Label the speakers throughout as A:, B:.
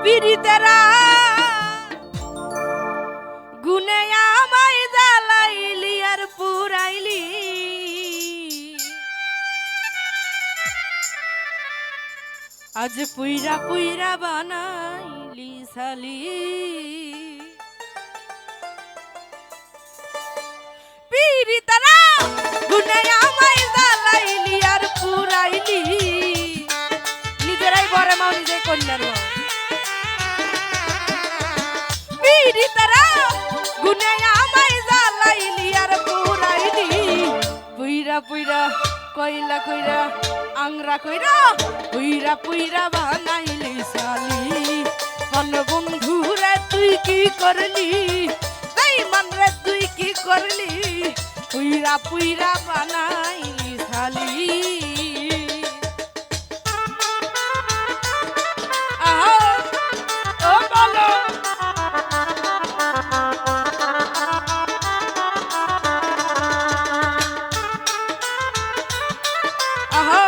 A: পিরিতেরা গুনে আমায় জ্বালাইলি আর পুরাইলি আজ পুইরা পুইরা বানাইলি সালি পিরিতেরা গুনে আমায় জ্বালাইলি আর পুরাইলি নিজেরাই বড় মাও নিজে কন্যার মাও পিরিতেরা গুনে আমায় জ্বালাইলি আর পুরাইলি পুইরা পুইরা কইলা কইরা আংরা কইরা পুইরা পুইরা বানাইলি সালি বল বন্ধু রে তুই কি করলি বেঈমান রে তুই কি করলি পুইরা পুইরা বানাইলি সালি আহা ও বলো আহা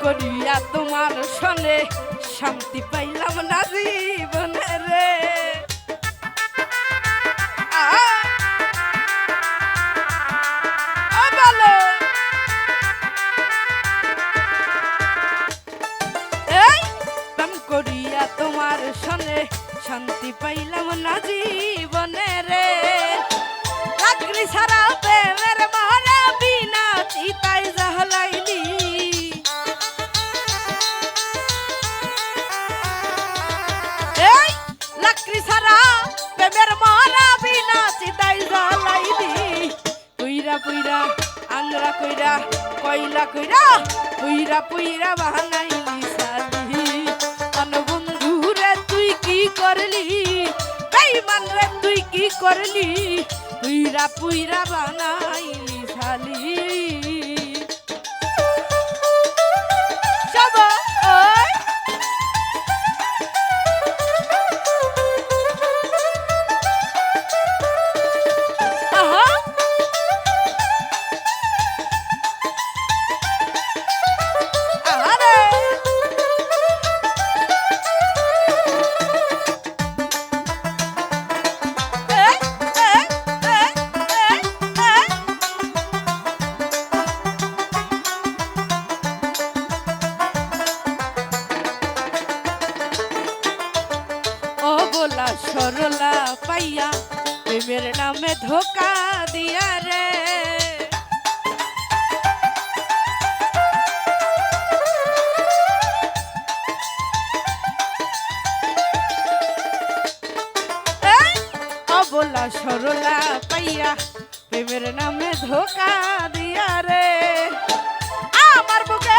A: করিয়া তোমার সনে শান্তি পাইলাম না জীবনে রে বলো এই প্রেম করিয়া তোমার সনে শান্তি পাইলাম না জীবনে রে চাকরি ছাড়া প্রেমের মারা বিনা চিতায় জাহলাইলি লাকড়ি ছাড়া প্রেমের মারা বিনা চিতাই জ্বালাইলি পুইরা পুইরা আংরা কইরা কয়লা কইরা পুইরা পুইরা বানাইলি সালি অন বন্ধু রে তুই কি করলি বেঈমান রে তুই কি করলি পুইরা পুইরা বানাইলি সালি সবা ওই সরলা পাইয়া প্রেমের নামে ধোকা দিয়া রে অবলা সরলা পাইয়া প্রেমের নামে ধোকা দিয়া রে আমার বুকে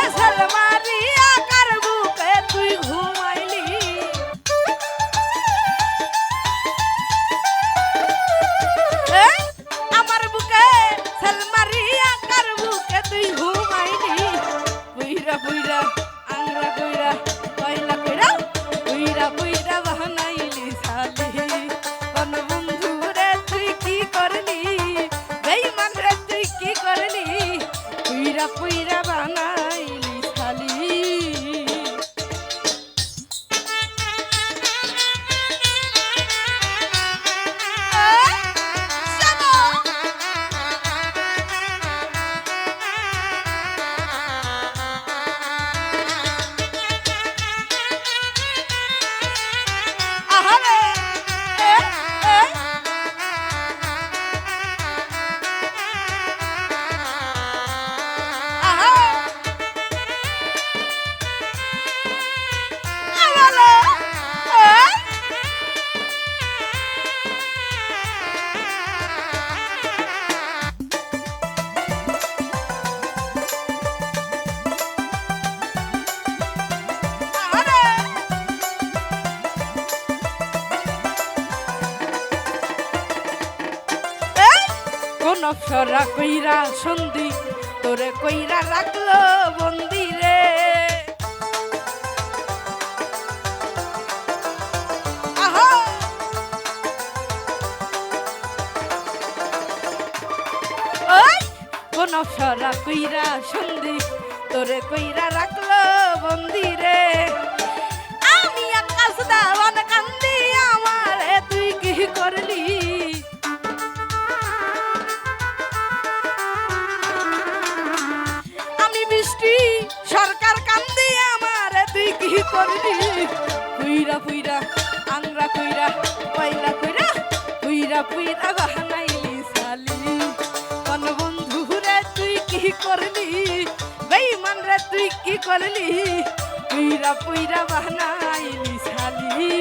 A: সালমারিয়া কার বুকে তুই ঘুমাইলি পুইরা পুইরা আংরা কইরা কয়লা কইরা পুইরা পুইরা বানাইলি সালি কোন বন্ধু রে তুই কি করলি বেঈমান রে তুই কি করলি পুইরা পুইরা বানাইলি সালি নকশরা কইরা সন্ধি তোরে কইরা রাখলো বন্দিরে। আহা ওই কোন নকশরা কইরা সন্ধি তোরে কইরা রাখলো বন্দিরে। আমি আকাশ দেওয়ান কান্দি আমারে তুই কি করলি। বৃষ্টি সরকার কান্দি আমারে তুই কি করলি। পুইরা পুইরা আংরা কইরা পয়লা কইরা পুইরা পুইরা বানাইলি সালি। কোন বন্ধু রে তুই কি করলি, বেঈমান রে তুই কি করলি, পুইরা পুইরা বানাইলি সালি।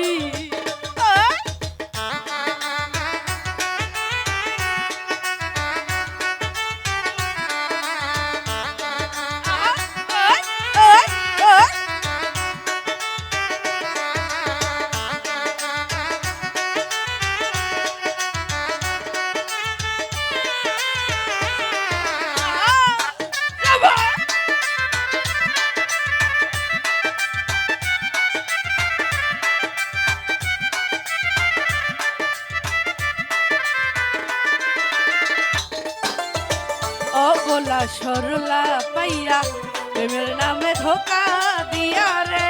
A: অবলা সরলা পাইয়া প্রেমের নামে ধোকা দিয়া রে।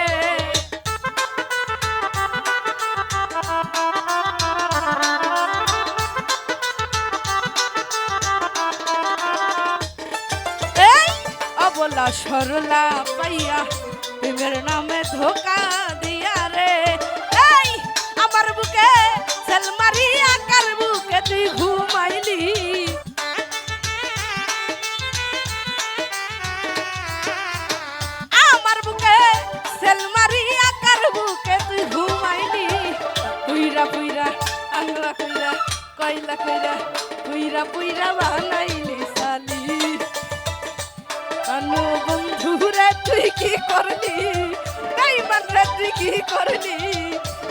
A: এই অবলা সরলা পাইয়া প্রেমের নামে ধোকা দিয়া রে। এই আমার বুকে সেল মারিয়া কার বুকে তুই ঘুমাইলি। কইলা কইরা পুইরা পুইরা বানাইলি সালি। আনু বন্ধু রে তুই কি করলি, বেঈমান রে তুই কি করলি,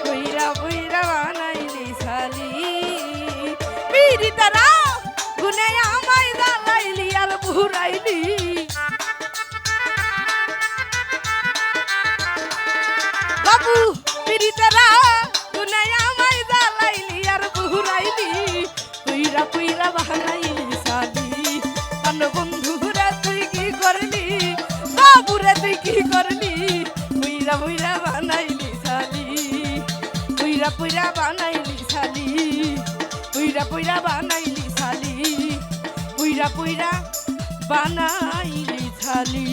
A: পুইরা পুইরা বানাইলি সালি। পিরি তারা গুনে আমায় জ্বালাইলি আর ঘুরাইলি। বাবু পিরি তারা গুনে আমায় জ্বালাইলি আর ঘুরাইলি, পুইরা পুইরা বানাইলি সালি। আন বন্ধু রে তুই কি করলি, বাবু রে তুই কি করলি, পুইরা পুইরা বানাইলি সালি। পুইরা পুইরা বানাইলি সালি, পুইরা পুইরা বানাইলি সালি, পুইরা পুইরা বানাইলি সালি।